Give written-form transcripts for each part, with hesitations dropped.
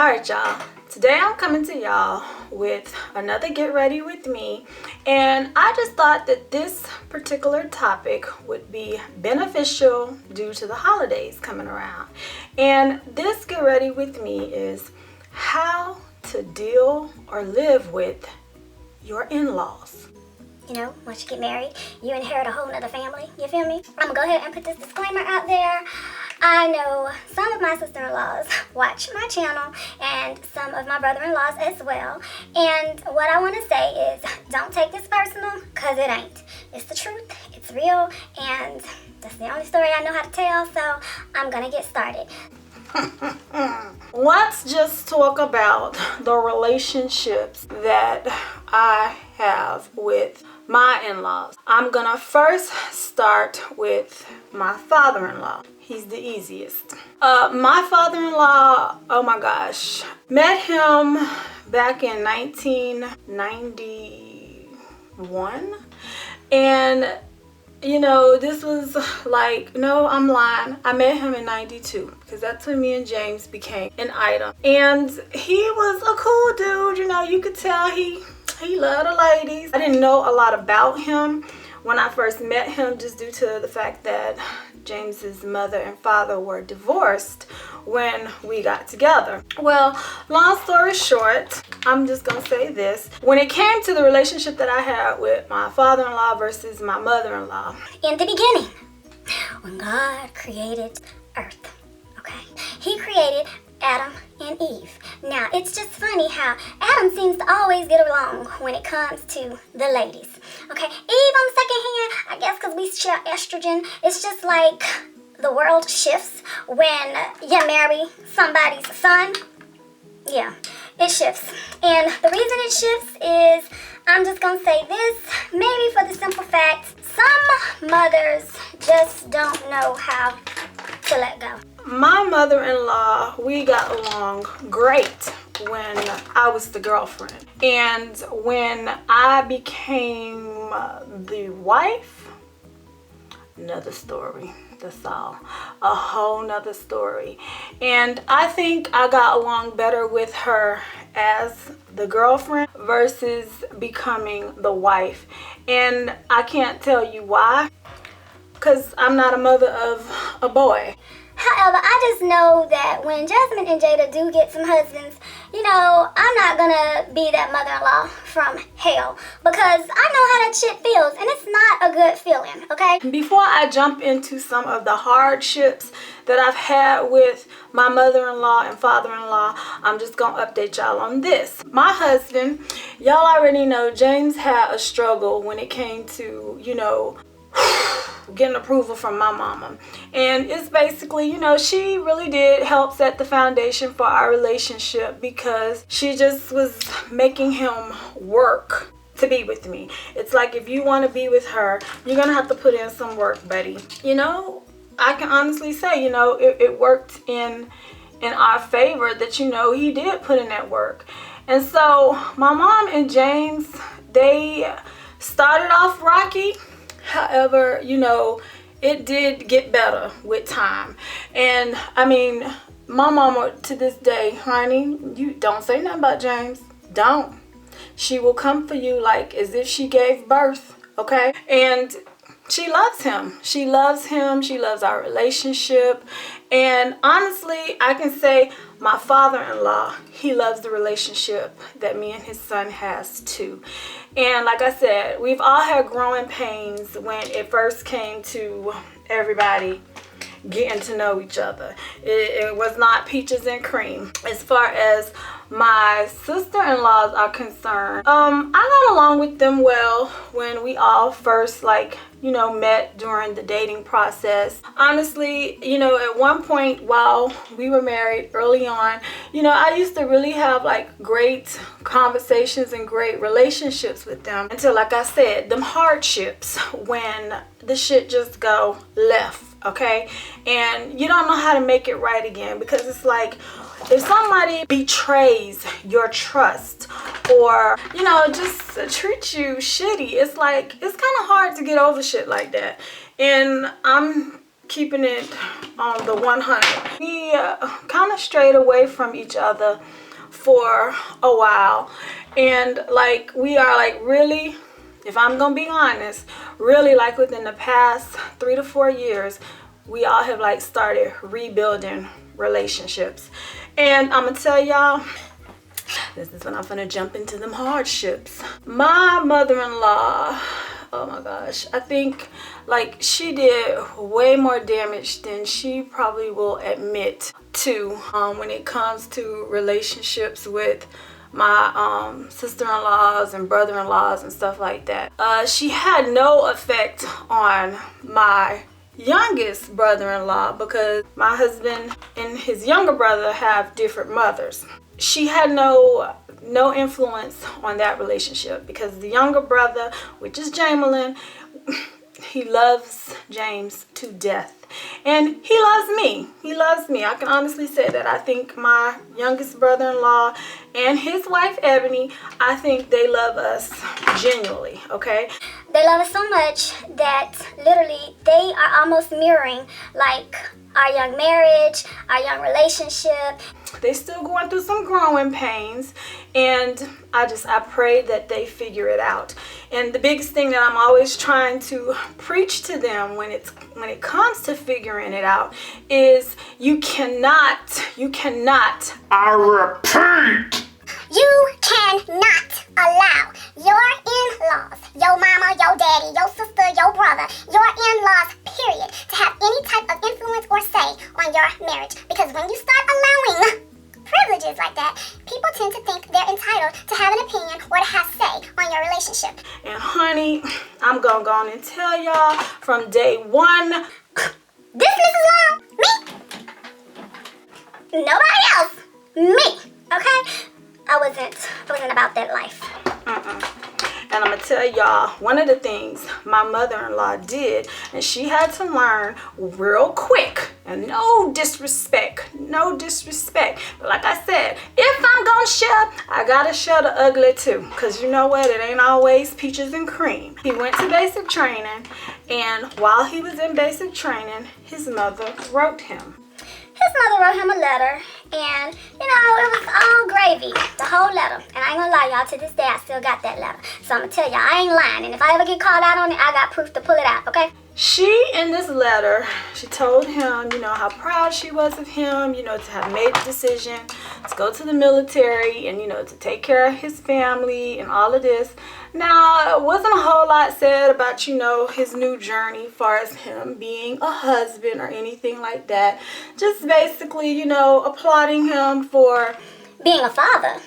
Alright y'all, today I'm coming to y'all with another Get Ready With Me, and I just thought that this particular topic would be beneficial due to the holidays coming around. And this Get Ready With Me is how to deal or live with your in-laws. You know, once you get married, you inherit a whole nother family, you feel me? I'm gonna go ahead and put this disclaimer out there. I know some of my sister-in-laws watch my channel and some of my brother-in-laws as well. And what I want to say is, don't take this personal, because it ain't. It's the truth, it's real, and that's the only story I know how to tell, so I'm gonna get started. Let's just talk about the relationships that I have with my in-laws. I'm gonna first start with my father-in-law. He's the easiest. My father-in-law, oh my gosh, met him back in 1991, and you know, this was like, no, I'm lying. I met him in 92 because that's when me and James became an item. And he was a cool dude, you know, you could tell he loved the ladies. I didn't know a lot about him when I first met him, just due to the fact that James's mother and father were divorced when we got together. Well, long story short, I'm just gonna say this. When it came to the relationship that I had with my father-in-law versus my mother-in-law. In the beginning, when God created Earth, okay, he created Adam and Eve. Now, it's just funny how Adam seems to always get along when it comes to the ladies. Okay, Eve, on the second hand, I guess because we share estrogen, it's just like the world shifts when you marry somebody's son. Yeah, it shifts. And the reason it shifts is, I'm just going to say this, maybe for the simple fact, some mothers just don't know how to let go. My mother-in-law, we got along great when I was the girlfriend. And when I became the wife, another story. That's all. A whole nother story. And I think I got along better with her as the girlfriend versus becoming the wife. And I can't tell you why, because I'm not a mother of a boy. However, I just know that when Jasmine and Jada do get some husbands, you know, I'm not gonna be that mother-in-law from hell, because I know how that shit feels, and it's not a good feeling, okay? Before I jump into some of the hardships that I've had with my mother-in-law and father-in-law, I'm just gonna update y'all on this. My husband, y'all already know, James had a struggle when it came to, you know, getting approval from my mama. And it's basically, you know, she really did help set the foundation for our relationship, because she just was making him work to be with me. It's like, if you want to be with her, you're gonna have to put in some work, buddy. You know, I can honestly say, you know, it worked in our favor that, you know, he did put in that work. And so my mom and James, they started off rocky. However, you know, it did get better with time. And I mean, my mama to this day, honey, you don't say nothing about James. Don't. She will come for you like as if she gave birth, okay? And she loves him. She loves him. She loves our relationship. And honestly, I can say my father-in-law, he loves the relationship that me and his son has too. And like I said, we've all had growing pains when it first came to everybody getting to know each other. It was not peaches and cream. As far as my sister-in-laws are concerned, I got along with them well when we all first, like, you know, met during the dating process. Honestly, you know, at one point while we were married early on, you know, I used to really have like great conversations and great relationships with them, until, like I said, them hardships, when the shit just go left, okay? And you don't know how to make it right again, because it's like, if somebody betrays your trust, or, you know, just treat you shitty, it's like, it's kind of hard to get over shit like that. And I'm keeping it on the 100. We kind of strayed away from each other for a while, and like we are like really, if I'm gonna be honest, really like within the past 3 to 4 years, we all have like started rebuilding relationships. And I'm gonna tell y'all, this is when I'm gonna jump into them hardships. My mother-in-law, oh my gosh, I think like she did way more damage than she probably will admit to when it comes to relationships with my sister-in-laws and brother-in-laws and stuff like that. She had no effect on my youngest brother-in-law because my husband and his younger brother have different mothers. She had no influence on that relationship because the younger brother, which is Jamelin, he loves James to death. And he loves me. He loves me. I can honestly say that. I think my youngest brother-in-law and his wife, Ebony, I think they love us genuinely, okay? They love us so much that literally they are almost mirroring like our young marriage, our young relationship. They still going through some growing pains, and I pray that they figure it out. And the biggest thing that I'm always trying to preach to them when it comes to figuring it out is you cannot, I repeat, You cannot allow your in-laws, your mama, your daddy, your sister, your brother, your in-laws, period, to have any type of influence or say on your marriage. Because when you start allowing privileges like that, people tend to think they're entitled to have an opinion or to have say on your relationship. And honey, I'm gonna go on and tell y'all from day one. This Mrs. Long, me. Nobody else, me. Okay? I wasn't about that life. And I'm gonna tell y'all, one of the things my mother-in-law did, and she had to learn real quick, and no disrespect, but like I said, if I'm gonna share, I gotta share the ugly too, because you know what, it ain't always peaches and cream. He went to basic training, and while he was in basic training, his mother wrote him. His mother wrote him a letter, and, you know, it was all gravy, the whole letter. And I ain't gonna lie, y'all, to this day, I still got that letter. So I'm gonna tell y'all, I ain't lying, and if I ever get called out on it, I got proof to pull it out, okay? She, in this letter, she told him, you know, how proud she was of him, you know, to have made the decision to go to the military and, you know, to take care of his family and all of this. Now, it wasn't a whole lot said about, you know, his new journey as far as him being a husband or anything like that. Just basically, you know, applauding him for being a father.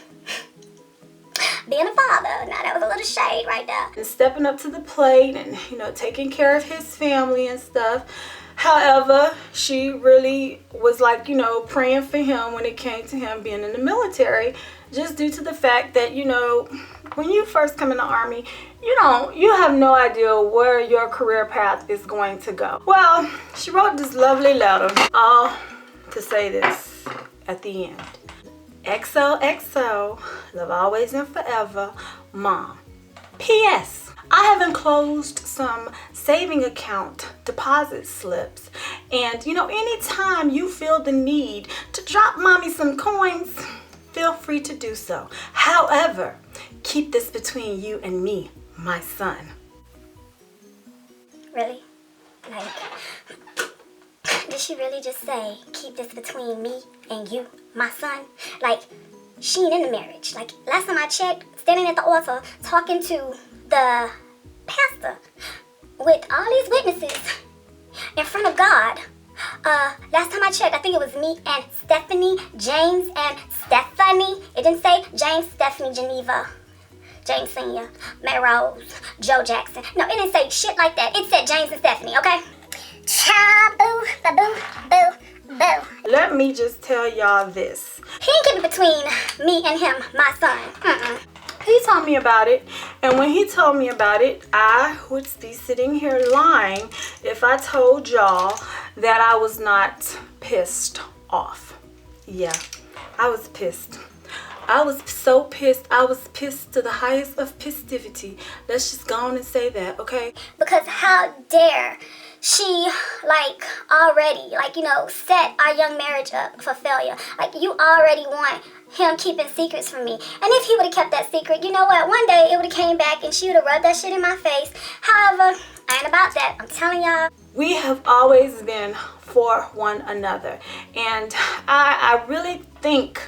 Being a father. Now, that was a little shade right there. and stepping up to the plate and, you know, taking care of his family and stuff. However, she really was like, you know, praying for him when it came to him being in the military, just due to the fact that, you know, when you first come in the Army, you have no idea where your career path is going to go. Well, she wrote this lovely letter, all to say this at the end. XOXO, love always and forever, Mom. P.S. I have enclosed some saving account deposit slips, and you know, anytime you feel the need to drop Mommy some coins, feel free to do so. However, keep this between you and me, my son. Really? Like, did she really just say, keep this between me and you, my son? Like, she ain't in the marriage. Like, last time I checked, standing at the altar, talking to the pastor with all these witnesses in front of God. Last time I checked, I think it was me and Stephanie, James and Stephanie. It didn't say James, Stephanie, Geneva, James Sr., May Rose, Joe Jackson. No, it didn't say shit like that. It said James and Stephanie, okay? Cha-boo, ba-boo, boo, boo. Let me just tell y'all this. He ain't keep it between me and him, my son. He told me about it, and when he told me about it, I would be sitting here lying if I told y'all that I was not pissed off. Yeah, I was pissed. I was so pissed. I was pissed to the highest of pistivity. Let's just go on and say that, okay? Because how dare she like already like, you know, set our young marriage up for failure. Like, you already want him keeping secrets from me. And if he would have kept that secret, you know what, one day it would have came back and she would have rubbed that shit in my face. However, I ain't about that. I'm telling y'all. We have always been for one another, and I really think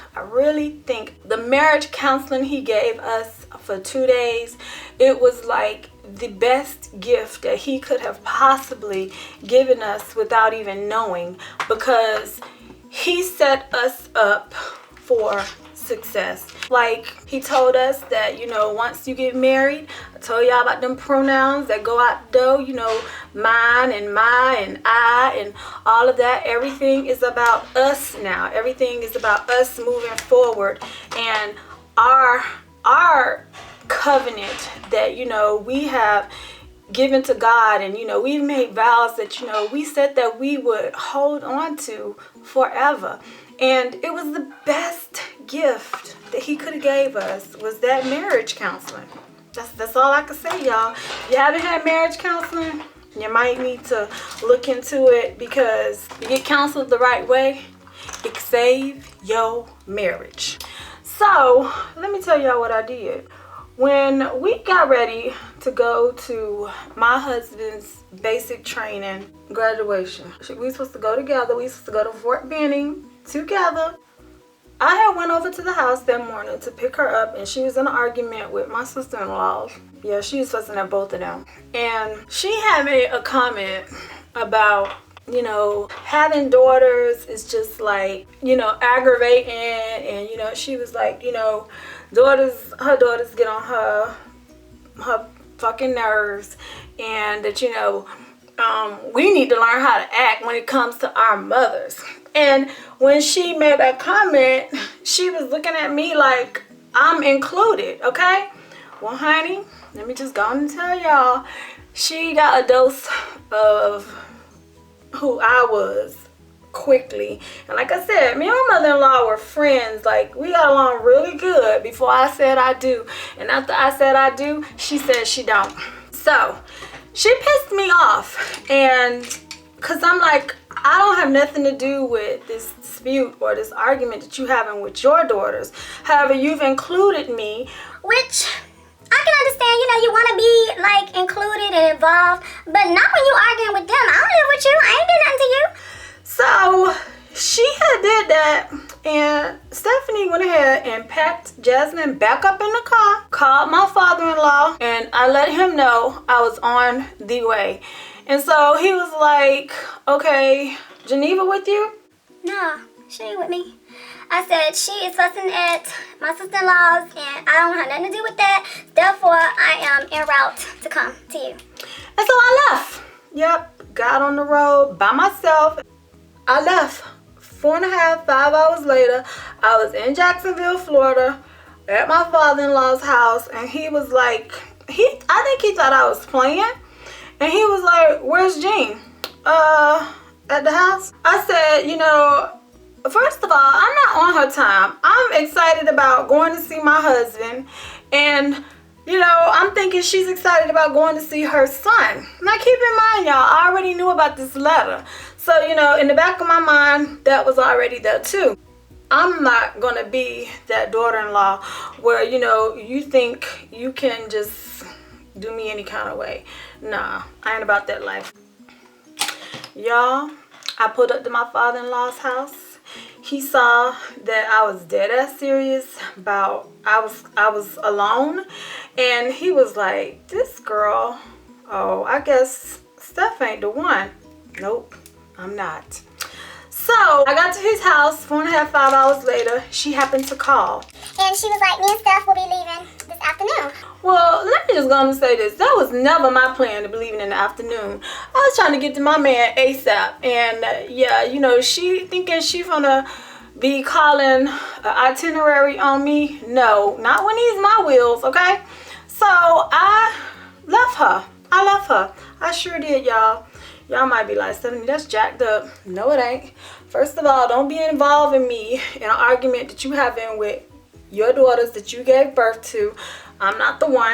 the marriage counseling he gave us for 2 days, it was like the best gift that he could have possibly given us without even knowing, because he set us up for success. Like, he told us that, you know, once you get married, I told y'all about them pronouns that go out the door, you know, mine and my and I and all of that. Everything is about us now. Everything is about us moving forward, and our covenant that, you know, we have given to God, and, you know, we've made vows that, you know, we said that we would hold on to forever. And it was the best gift that he could have gave us, was that marriage counseling. That's all I can say, y'all. If you haven't had marriage counseling, you might need to look into it, because you get counseled the right way, it can save your marriage. So let me tell y'all what I did. When we got ready to go to my husband's basic training graduation, we were supposed to go together. We were supposed to go to Fort Benning together. I had went over to the house that morning to pick her up, and she was in an argument with my sister-in-law. Yeah, she was fussing at both of them. And she had made a comment about, you know, having daughters is just like, you know, aggravating. And, you know, she was like, you know, her daughters get on her fucking nerves, and that, you know, we need to learn how to act when it comes to our mothers. And when she made that comment, she was looking at me like I'm included, okay? Well, honey, let me just go on and tell y'all, she got a dose of who I was quickly. And like I said, me and my mother-in-law were friends. Like, we got along really good before I said I do. And after I said I do, she said she don't. So she pissed me off, and because I'm like, I don't have nothing to do with this dispute or this argument that you having with your daughters. However, you've included me, which I can understand. You know, you want to be like included and involved, but not when you arguing with them. I don't live with you. I ain't did nothing to you. So she had did that, and Stephanie went ahead and packed Jasmine back up in the car, called my father-in-law, and I let him know I was on the way. And so he was like, okay, Geneva with you? No, she ain't with me. I said, she is fussing at my sister-in-law's, and I don't have nothing to do with that. Therefore, I am en route to come to you. And so I left. Yep, got on the road by myself. I left. 4.5, 5 hours later, I was in Jacksonville, Florida, at my father-in-law's house, and he was like, I think he thought I was playing. And he was like, where's Jean? At the house? I said, you know, first of all, I'm not on her time. I'm excited about going to see my husband. And, you know, I'm thinking she's excited about going to see her son. Now, keep in mind, y'all, I already knew about this letter. So, you know, in the back of my mind, that was already there too. I'm not going to be that daughter-in-law where, you know, you think you can just do me any kind of way. Nah, I ain't about that life. Y'all, I pulled up to my father-in-law's house. He saw that I was dead ass serious about I was alone, and he was like, this girl, oh, I guess Steph ain't the one. Nope, I'm not. So I got to his house 4.5, 5 hours later. She happened to call. And she was like, me and Steph will be leaving this afternoon. Well, let me just go and say this. That was never my plan to be leaving in the afternoon. I was trying to get to my man ASAP. And yeah, you know, she thinking she gonna be calling an itinerary on me. No, not when he's my wheels, okay? So I left her. I sure did, y'all. Y'all might be like, Stephanie, that's jacked up. No, it ain't. First of all, don't be involving me in an argument that you having with your daughters that you gave birth to. I'm not the one.